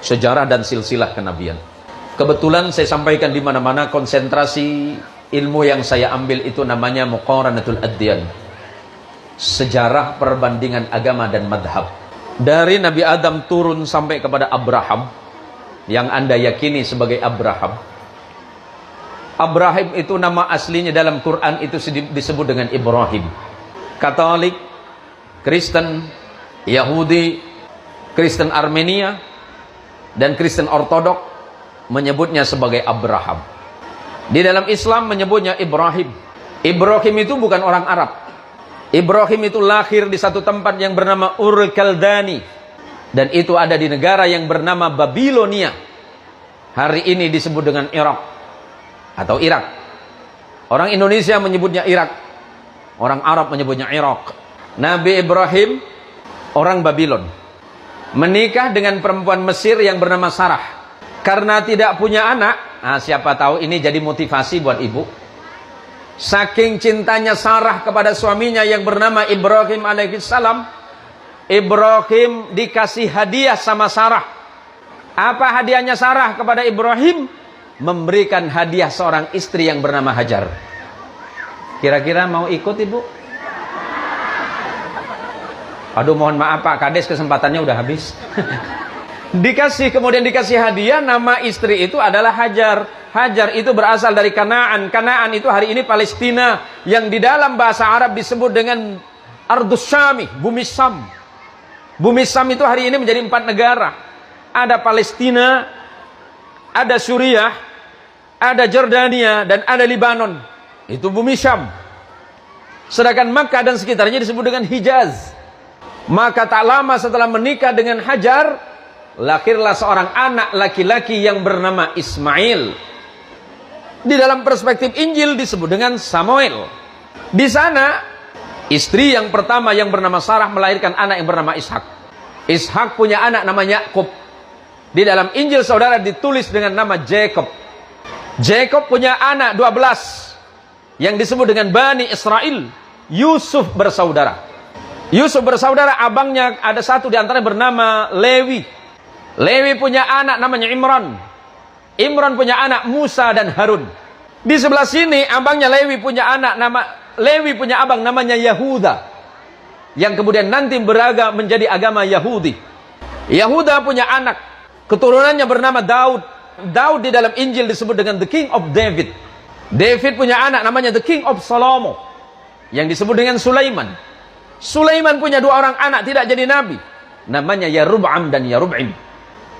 sejarah dan silsilah kenabian. Kebetulan saya sampaikan di mana-mana, konsentrasi ilmu yang saya ambil itu namanya Muqaranatul Adyan, sejarah perbandingan agama dan madhab. Dari Nabi Adam turun sampai kepada Abraham, yang Anda yakini sebagai Abraham. Abraham itu nama aslinya dalam Quran itu disebut dengan Ibrahim. Katolik, Kristen, Yahudi, Kristen Armenia, dan Kristen Ortodok menyebutnya sebagai Abraham. Di dalam Islam menyebutnya Ibrahim. Ibrahim itu bukan orang Arab. Ibrahim itu lahir di satu tempat yang bernama Ur-Kaldani, dan itu ada di negara yang bernama Babilonia. Hari ini disebut dengan Irak atau Irak. Orang Indonesia menyebutnya Irak, orang Arab menyebutnya Irak. Nabi Ibrahim orang Babilon, menikah dengan perempuan Mesir yang bernama Sarah. Karena tidak punya anak, siapa tahu ini jadi motivasi buat ibu. Saking cintanya Sarah kepada suaminya yang bernama Ibrahim alaihissalam, Ibrahim dikasih hadiah sama Sarah. Apa hadiahnya Sarah kepada Ibrahim? Memberikan hadiah seorang istri yang bernama Hajar. Kira-kira mau ikut ibu? Aduh, mohon maaf Pak Kades, kesempatannya udah habis. Kemudian dikasih hadiah, nama istri itu adalah Hajar. Hajar itu berasal dari Kanaan. Kanaan itu hari ini Palestina, yang di dalam bahasa Arab disebut dengan Ardus Syami, bumi Sam. Bumi Sam itu hari ini menjadi 4 negara. Ada Palestina, ada Suriah, ada Jordania, dan ada Libanon. Itu bumi Syam. Sedangkan Makkah dan sekitarnya disebut dengan Hijaz. Maka tak lama setelah menikah dengan Hajar, lahirlah seorang anak laki-laki yang bernama Ismail. Di dalam perspektif Injil disebut dengan Samuel. Di sana, istri yang pertama yang bernama Sarah melahirkan anak yang bernama Ishak. Ishak punya anak namanya Yakub. Di dalam Injil saudara ditulis dengan nama Jacob. Jacob punya anak 12 yang disebut dengan Bani Israel. Yusuf bersaudara. Yusuf bersaudara, abangnya ada satu di antaranya bernama Lewi. Lewi punya anak namanya Imran. Imran punya anak Musa dan Harun. Di sebelah sini abangnya Lewi punya abang namanya Yahuda, yang kemudian nanti beragam menjadi agama Yahudi. Yahuda punya anak, keturunannya bernama Daud. Daud di dalam Injil disebut dengan the King of David. David punya anak namanya the King of Salomo, yang disebut dengan Sulaiman. Sulaiman punya 2 orang anak tidak jadi nabi, namanya Yarub'am dan Yarub'im.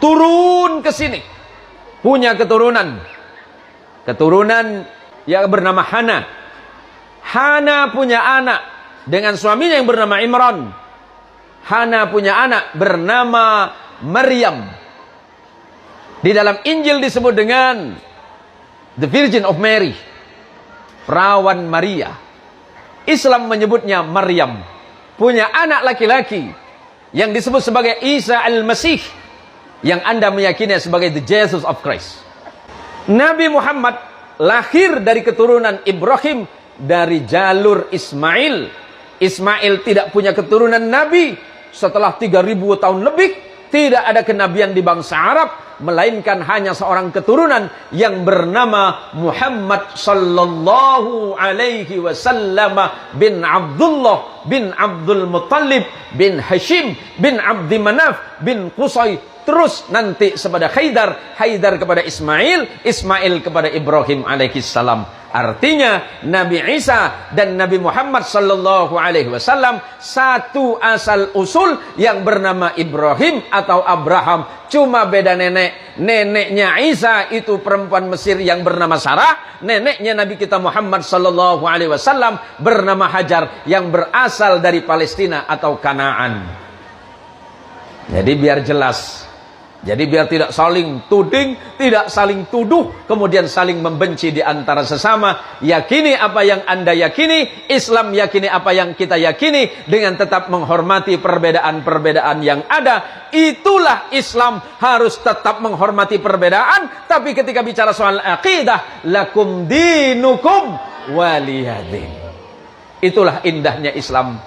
Turun ke sini, punya keturunan yang bernama Hana. Hana punya anak dengan suaminya yang bernama Imran. Hana punya anak bernama Maryam. Di dalam Injil disebut dengan the Virgin of Mary, perawan Maria. Islam menyebutnya Maryam. Punya anak laki-laki yang disebut sebagai Isa al-Masih, yang Anda meyakini sebagai the Jesus of Christ. Nabi Muhammad lahir dari keturunan Ibrahim dari jalur Ismail. Ismail tidak punya keturunan Nabi. Setelah 3000 tahun lebih, tidak ada kenabian di bangsa Arab, melainkan hanya seorang keturunan yang bernama Muhammad sallallahu alaihi wasallam bin Abdullah bin Abdul Muttalib bin Hashim bin Abdi Manaf bin Qusay, terus nanti kepada Haidar kepada Ismail, Ismail kepada Ibrahim alaihissalam. Artinya Nabi Isa dan Nabi Muhammad sallallahu alaihi wasallam satu asal usul yang bernama Ibrahim atau Abraham. Cuma beda nenek. Neneknya Isa itu perempuan Mesir yang bernama Sarah. Neneknya Nabi kita Muhammad sallallahu alaihi wasallam bernama Hajar yang berasal dari Palestina atau Kanaan. Jadi biar jelas. Jadi biar tidak saling tuding, tidak saling tuduh, kemudian saling membenci di antara sesama. Yakini apa yang Anda yakini, Islam yakini apa yang kita yakini, dengan tetap menghormati perbedaan-perbedaan yang ada. Itulah Islam, harus tetap menghormati perbedaan. Tapi ketika bicara soal akidah, lakum dinukum waliyadin. Itulah indahnya Islam.